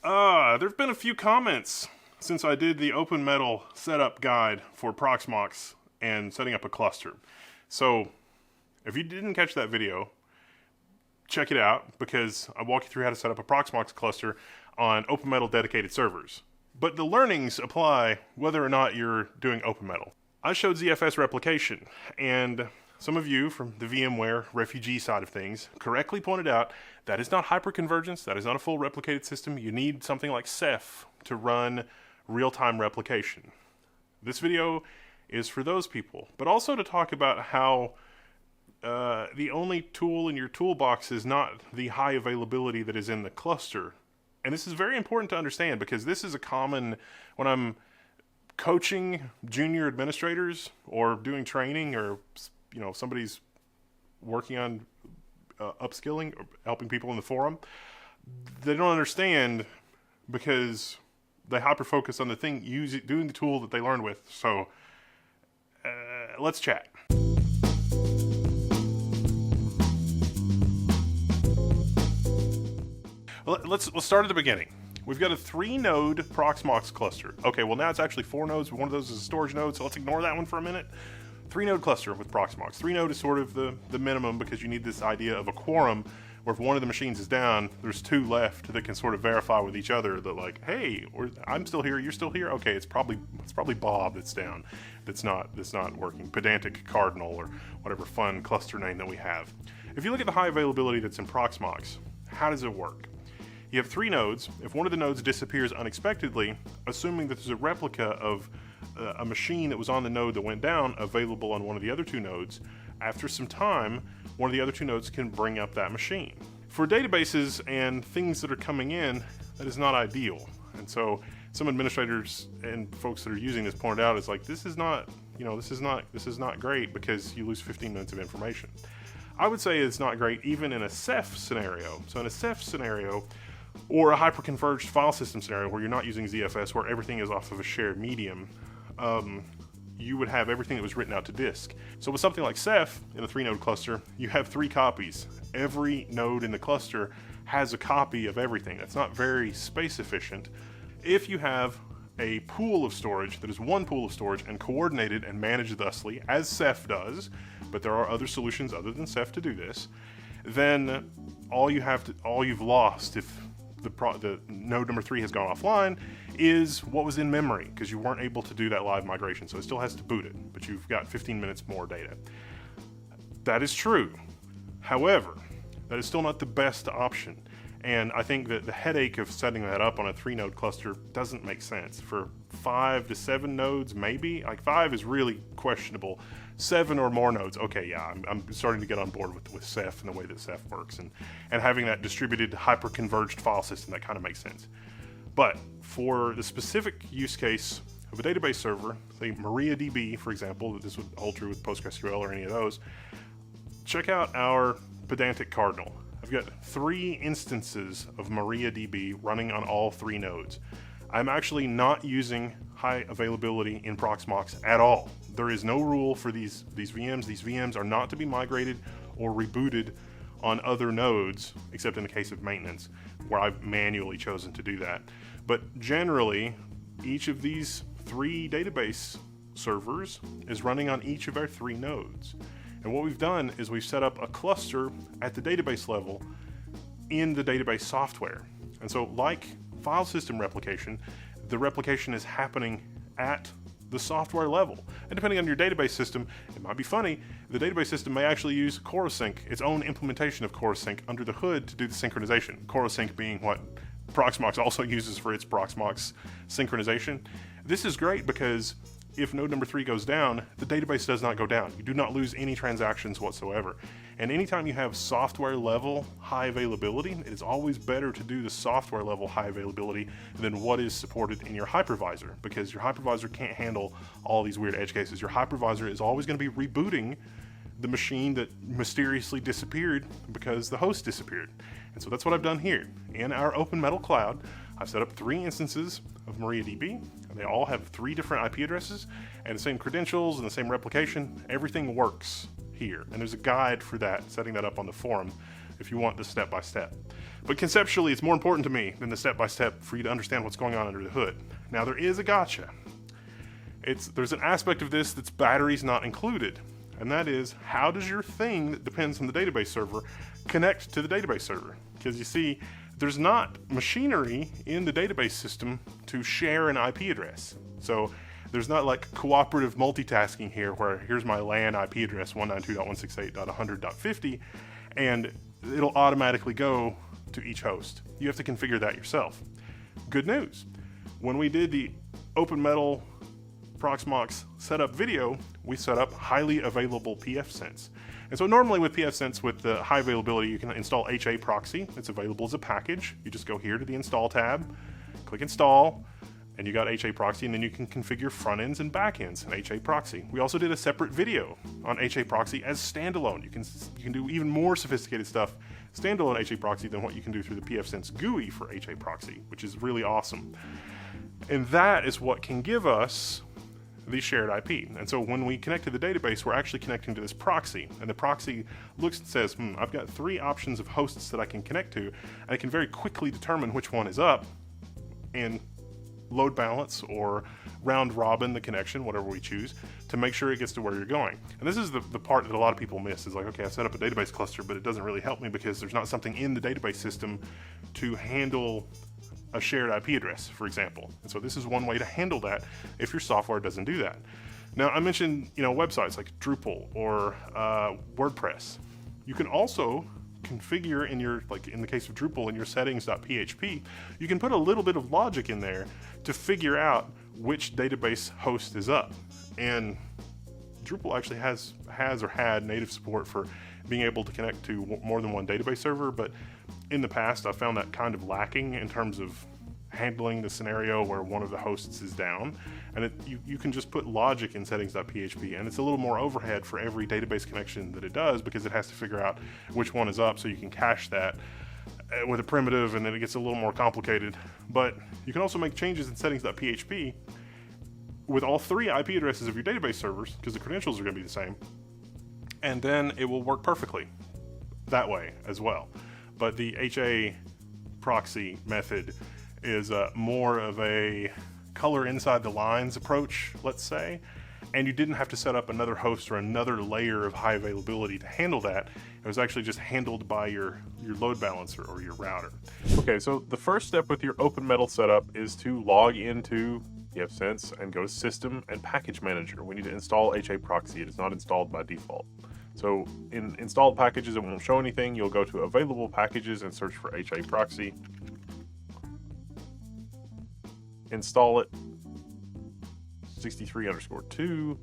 There've been a few comments since I did the Open Metal setup guide for Proxmox and setting up a cluster. So, if you didn't catch that video, check it out because I walk you through how to set up a Proxmox cluster on Open Metal dedicated servers. But the learnings apply whether or not you're doing Open Metal. I showed ZFS replication, and some of you from the VMware refugee side of things correctly pointed out that is not hyperconvergence, that is not a full replicated system. You need something like Ceph to run real-time replication. This video is for those people, but also to talk about how the only tool in your toolbox is not the high availability that is in the cluster. And this is very important to understand because this is a common, when I'm coaching junior administrators or doing training, or somebody's working on upskilling or helping people in the forum, they don't understand because they hyper-focus on the thing, doing the tool that they learned with. So let's chat. Well, let's start at the beginning. We've got a 3-node Proxmox cluster. Okay, well now it's actually 4 nodes. One of those is a storage node, so let's ignore that one for a minute. 3-node cluster with Proxmox. 3-node is sort of the minimum because you need this idea of a quorum where if one of the machines is down, there's 2 left that can sort of verify with each other that like, hey, I'm still here, you're still here. Okay, it's probably Bob that's down, that's not working. Pedantic Cardinal or whatever fun cluster name that we have. If you look at the high availability that's in Proxmox, how does it work? You have 3 nodes. If one of the nodes disappears unexpectedly, assuming that there's a replica of a machine that was on the node that went down available on one of the other 2 nodes, after some time, one of the other 2 nodes can bring up that machine. For databases and things that are coming in, that is not ideal. And so some administrators and folks that are using this pointed out, it's like, this is not great because you lose 15 minutes of information. I would say it's not great even in a Ceph scenario. So in a Ceph scenario, or a hyperconverged file system scenario where you're not using ZFS, where everything is off of a shared medium, you would have everything that was written out to disk. So with something like Ceph in a 3-node cluster, you have 3 copies. Every node in the cluster has a copy of everything. That's not very space efficient. If you have a pool of storage that is one pool of storage and coordinated and managed thusly, as Ceph does, but there are other solutions other than Ceph to do this, then all you've lost if the node number 3 has gone offline is what was in memory, because you weren't able to do that live migration. So it still has to boot it, but you've got 15 minutes more data. That is true. However, that is still not the best option. And I think that the headache of setting that up on a 3-node cluster doesn't make sense. For 5 to 7 nodes, maybe. Like 5 is really questionable. 7 or more nodes, okay, yeah, I'm starting to get on board with Ceph and the way that Ceph works. And having that distributed hyper-converged file system, that kind of makes sense. But for the specific use case of a database server, say MariaDB, for example, this would hold true with PostgreSQL or any of those, check out our Pedantic Cardinal. I've got 3 instances of MariaDB running on all 3 nodes. I'm actually not using high availability in Proxmox at all. There is no rule for these VMs. These VMs are not to be migrated or rebooted on other nodes, except in the case of maintenance, where I've manually chosen to do that. But generally, each of these 3 database servers is running on each of our 3 nodes. And what we've done is we've set up a cluster at the database level in the database software. And so like file system replication, the replication is happening at the software level. And depending on your database system, it might be funny, the database system may actually use ChoroSync, its own implementation of ChoroSync under the hood to do the synchronization. ChoroSync being what Proxmox also uses for its Proxmox synchronization. This is great because if node number 3 goes down, the database does not go down. You do not lose any transactions whatsoever. And anytime you have software level high availability, it is always better to do the software level high availability than what is supported in your hypervisor, because your hypervisor can't handle all these weird edge cases. Your hypervisor is always going to be rebooting the machine that mysteriously disappeared because the host disappeared. And so that's what I've done here. In our Open Metal Cloud, I've set up 3 instances of MariaDB, and they all have 3 different IP addresses and the same credentials and the same replication. Everything works here, and there's a guide for that, setting that up on the forum if you want the step-by-step. But conceptually, it's more important to me than the step-by-step for you to understand what's going on under the hood. Now, there is a gotcha. There's an aspect of this that's batteries not included, and that is, how does your thing that depends on the database server connect to the database server? Because you see, there's not machinery in the database system to share an IP address. So there's not like cooperative multitasking here where here's my LAN IP address 192.168.100.50 and it'll automatically go to each host. You have to configure that yourself. Good news. When we did the Open Metal Proxmox setup video, we set up highly available PFsense. And so normally with PFsense, with the high availability, you can install HAProxy. It's available as a package. You just go here to the install tab, click install, and you got HAProxy, and then you can configure front ends and back ends in HAProxy. We also did a separate video on HAProxy as standalone. You can do even more sophisticated stuff standalone HAProxy than what you can do through the PFsense GUI for HAProxy, which is really awesome. And that is what can give us the shared IP. And so when we connect to the database, we're actually connecting to this proxy. And the proxy looks and says, I've got 3 options of hosts that I can connect to, and I can very quickly determine which one is up and load balance or round robin the connection, whatever we choose, to make sure it gets to where you're going. And this is the part that a lot of people miss, is like, okay, I set up a database cluster, but it doesn't really help me because there's not something in the database system to handle a shared IP address, for example. And so this is one way to handle that if your software doesn't do that. Now, I mentioned, websites like Drupal or WordPress. You can also configure in your, like in the case of Drupal, in your settings.php, you can put a little bit of logic in there to figure out which database host is up. And Drupal actually has or had native support for being able to connect to more than one database server, but in the past I found that kind of lacking in terms of handling the scenario where one of the hosts is down. And you can just put logic in settings.php, and it's a little more overhead for every database connection that it does, because it has to figure out which one is up, so you can cache that with a primitive, and then it gets a little more complicated. But you can also make changes in settings.php with all 3 IP addresses of your database servers, because the credentials are going to be the same, and then it will work perfectly that way as well. But the HAProxy method is more of a color inside the lines approach, let's say, and you didn't have to set up another host or another layer of high availability to handle that. It was actually just handled by your load balancer or your router. Okay, so the first step with your Open Metal setup is to log into PFsense and go to System and Package Manager. We need to install HAProxy. It is not installed by default. So in installed packages, it won't show anything. You'll go to Available Packages and search for HAProxy. Install it. 63_2.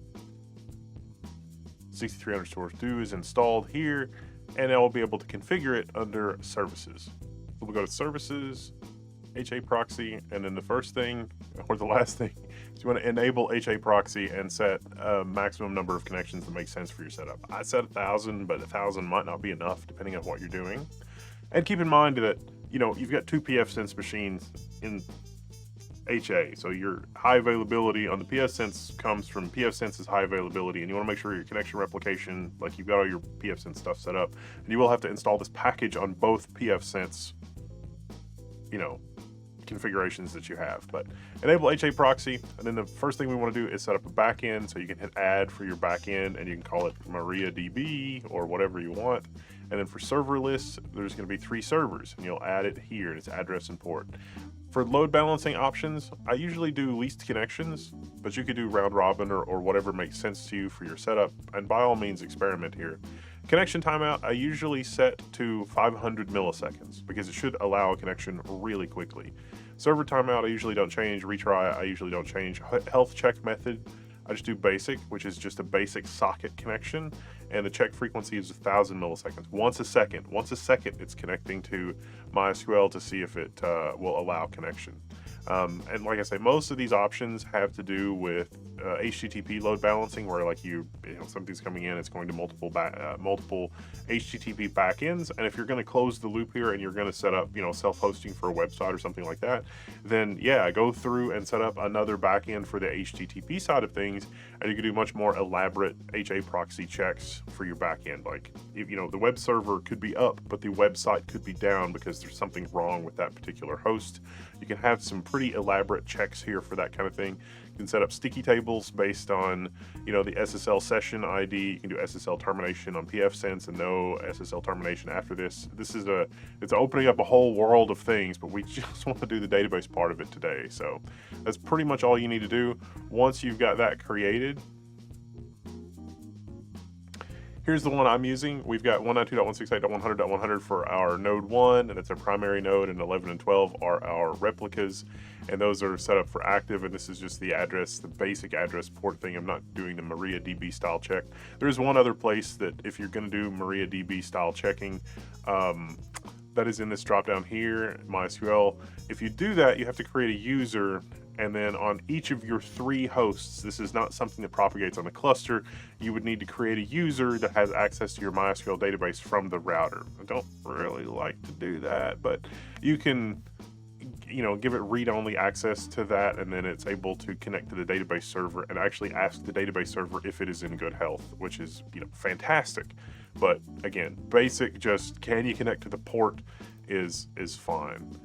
63_2 is installed here, and I will be able to configure it under Services. So we'll go to Services, HAProxy, and then the first thing, or the last thing, is you want to enable HAProxy and set a maximum number of connections that make sense for your setup. I set 1,000, but 1,000 might not be enough depending on what you're doing. And keep in mind that, you've got 2 PFsense machines in HA, so your high availability on the PFsense comes from PFsense's high availability, and you want to make sure your connection replication, like you've got all your PFsense stuff set up, and you will have to install this package on both PFsense, configurations that you have. But enable HAProxy, and then the first thing we want to do is set up a backend, so you can hit add for your backend, and you can call it MariaDB or whatever you want. And then for server lists, there's going to be 3 servers, and you'll add it here, and it's address and port. For load balancing options, I usually do least connections, but you could do round robin or whatever makes sense to you for your setup, and by all means experiment here. Connection timeout, I usually set to 500 milliseconds because it should allow a connection really quickly. Server timeout, I usually don't change. Retry, I usually don't change. Health check method, I just do basic, which is just a basic socket connection, and the check frequency is 1,000 milliseconds. Once a second, it's connecting to MySQL to see if it will allow connection. And like I say, most of these options have to do with HTTP load balancing, where like something's coming in, it's going to multiple HTTP backends. And if you're going to close the loop here and you're going to set up, self-hosting for a website or something like that, then yeah, go through and set up another backend for the HTTP side of things, and you can do much more elaborate HAProxy checks for your backend. Like, the web server could be up, but the website could be down because there's something wrong with that particular host. You can have some pretty elaborate checks here for that kind of thing. You can set up sticky tables based on, the SSL session ID. You can do SSL termination on PFsense and no SSL termination after this. It's opening up a whole world of things, but we just want to do the database part of it today. So that's pretty much all you need to do. Once you've got that created, here's the one I'm using. We've got 192.168.100.100 for our node 1, and it's our primary node, and 11 and 12 are our replicas, and those are set up for active, and this is just the address, the basic address port thing. I'm not doing the MariaDB style check. There's one other place that if you're going to do MariaDB style checking, that is in this drop down here, MySQL. If you do that, you have to create a user, and then on each of your 3 hosts, this is not something that propagates on the cluster, you would need to create a user that has access to your MySQL database from the router. I don't really like to do that, but you can, give it read-only access to that, and then it's able to connect to the database server and actually ask the database server if it is in good health, which is, fantastic. But again, basic, just can you connect to the port is fine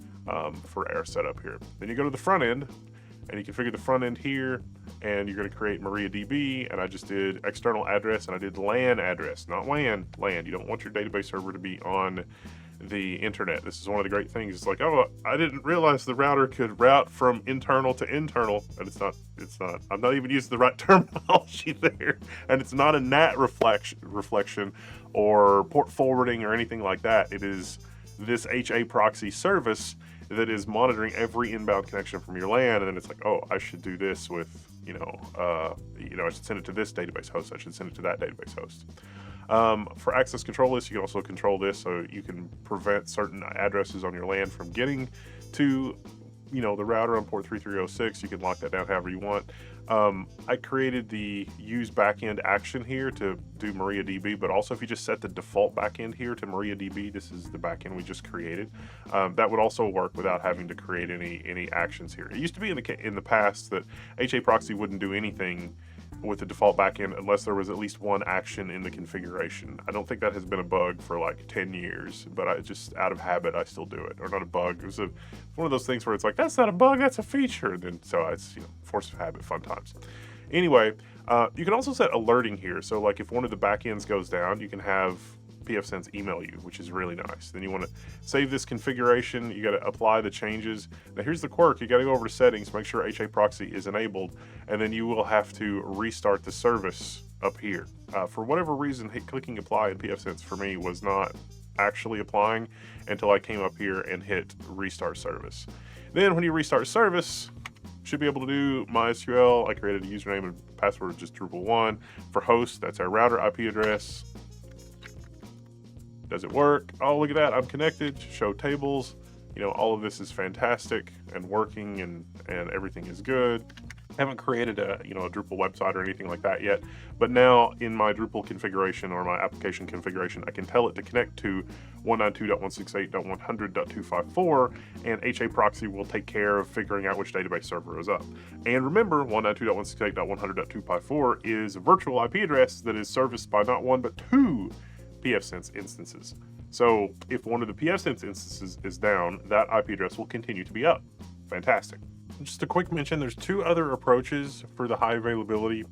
for our setup here. Then you go to the front end, and you configure the front end here, and you're going to create MariaDB, and I just did external address, and I did LAN address, not WAN, LAN. You don't want your database server to be on the internet. This is one of the great things. It's like, oh, I didn't realize the router could route from internal to internal, and it's not, I'm not even using the right terminology there, and it's not a NAT reflection or port forwarding or anything like that. It is this HAProxy service that is monitoring every inbound connection from your LAN, and then it's like, oh, I should do this with, I should send it to this database host, I should send it to that database host. For access control list, you can also control this so you can prevent certain addresses on your LAN from getting to, the router on port 3306. You can lock that down however you want. I created the use backend action here to do MariaDB, but also if you just set the default backend here to MariaDB, this is the backend we just created. That would also work without having to create any actions here. It used to be in the past that HAProxy wouldn't do anything with the default backend unless there was at least one action in the configuration. I don't think that has been a bug for like 10 years, but I just, out of habit, I still do it. Or not a bug, it was one of those things where it's like, that's not a bug, that's a feature. Then so it's, force of habit, fun times. Anyway, you can also set alerting here. So like if one of the backends goes down, you can have PFsense email you, which is really nice. Then you want to save this configuration, you got to apply the changes. Now here's the quirk, you got to go over to settings, make sure HAProxy is enabled, and then you will have to restart the service up here. For whatever reason, clicking apply in PFsense for me was not actually applying until I came up here and hit restart service. Then when you restart service, should be able to do MySQL. I created a username and password, just Drupal1. For host, that's our router IP address. Does it work? Oh, look at that, I'm connected. Show tables. All of this is fantastic and working, and everything is good. I haven't created a Drupal website or anything like that yet, but now in my Drupal configuration or my application configuration, I can tell it to connect to 192.168.100.254, and HAProxy will take care of figuring out which database server is up. And remember, 192.168.100.254 is a virtual IP address that is serviced by not one but 2 PFsense instances. So if one of the PFsense instances is down, that IP address will continue to be up. Fantastic. Just a quick mention, there's 2 other approaches for the high availability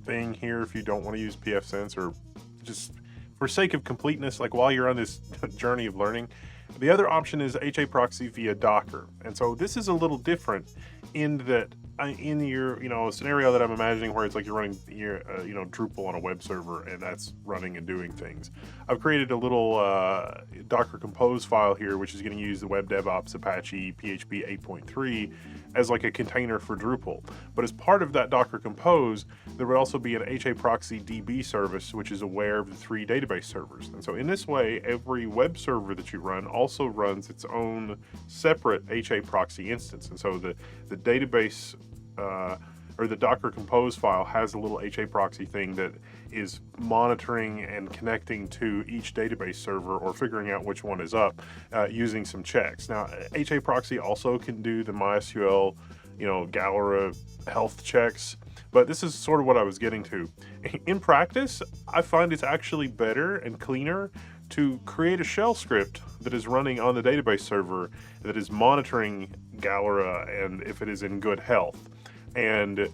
thing here if you don't want to use PFsense, or just for sake of completeness, like while you're on this journey of learning. The other option is HAProxy via Docker. And so this is a little different in that in your, scenario that I'm imagining where it's like you're running your, Drupal on a web server and that's running and doing things, I've created a little Docker Compose file here, which is going to use the Web DevOps Apache PHP 8.3 as like a container for Drupal. But as part of that Docker Compose, there would also be an HAProxy DB service, which is aware of the 3 database servers. And so in this way, every web server that you run also runs its own separate HAProxy instance. And so the database or the Docker Compose file has a little HAProxy thing that is monitoring and connecting to each database server or figuring out which one is up using some checks. Now, HAProxy also can do the MySQL, Galera health checks, but this is sort of what I was getting to. In practice, I find it's actually better and cleaner to create a shell script that is running on the database server that is monitoring Galera and if it is in good health. And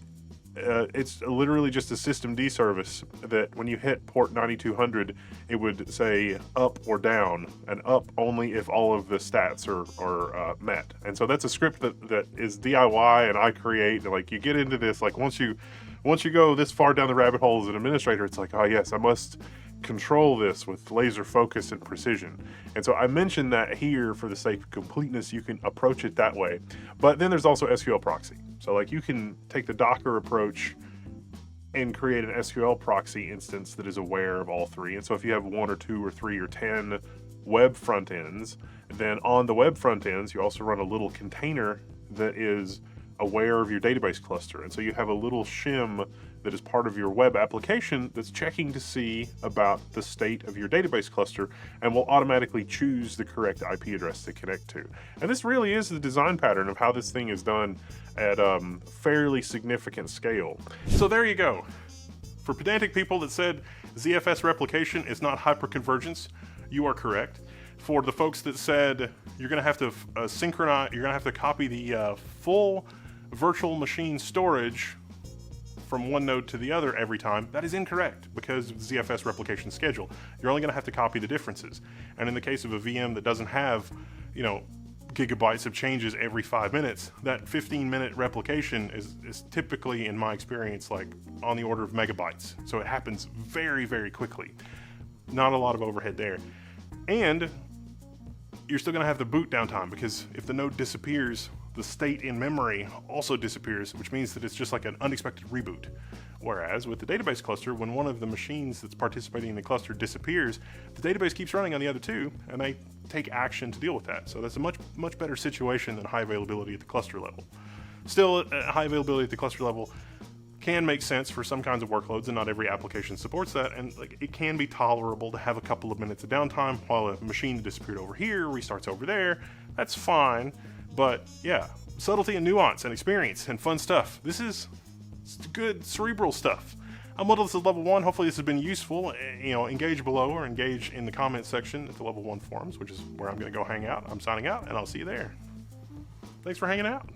it's literally just a systemd service that when you hit port 9200, it would say up or down, and up only if all of the stats are met. And so that's a script that is DIY and I create. And like, you get into this, like once you go this far down the rabbit hole as an administrator, it's like, oh yes, I must control this with laser focus and precision. And so I mentioned that here for the sake of completeness, you can approach it that way. But then there's also SQLProxy. So like you can take the Docker approach and create an SQLProxy instance that is aware of all 3. And so if you have 1 or 2 or 3 or 10 web front ends, then on the web front ends, you also run a little container that is aware of your database cluster. And so you have a little shim that is part of your web application that's checking to see about the state of your database cluster and will automatically choose the correct IP address to connect to. And this really is the design pattern of how this thing is done at fairly significant scale. So there you go. For pedantic people that said ZFS replication is not hyperconvergence, you are correct. For the folks that said you're going to have to synchronize, you're going to have to copy the full virtual machine storage from one node to the other every time, that is incorrect because of the ZFS replication schedule. You're only going to have to copy the differences. And in the case of a VM that doesn't have, gigabytes of changes every 5 minutes, that 15-minute replication is typically, in my experience, like on the order of megabytes. So it happens very, very quickly. Not a lot of overhead there. And you're still going to have the boot downtime because if the node disappears, the state in memory also disappears, which means that it's just like an unexpected reboot. Whereas with the database cluster, when one of the machines that's participating in the cluster disappears, the database keeps running on the other 2, and they take action to deal with that. So that's a much, much better situation than high availability at the cluster level. Still, high availability at the cluster level can make sense for some kinds of workloads, and not every application supports that, and it can be tolerable to have a couple of minutes of downtime while a machine that disappeared over here restarts over there. That's fine. But yeah, subtlety and nuance and experience and fun stuff. This is good cerebral stuff. I'm Little, this is level 1. Hopefully this has been useful. Engage below or engage in the comment section at the level 1 forums, which is where I'm going to go hang out. I'm signing out, and I'll see you there. Thanks for hanging out.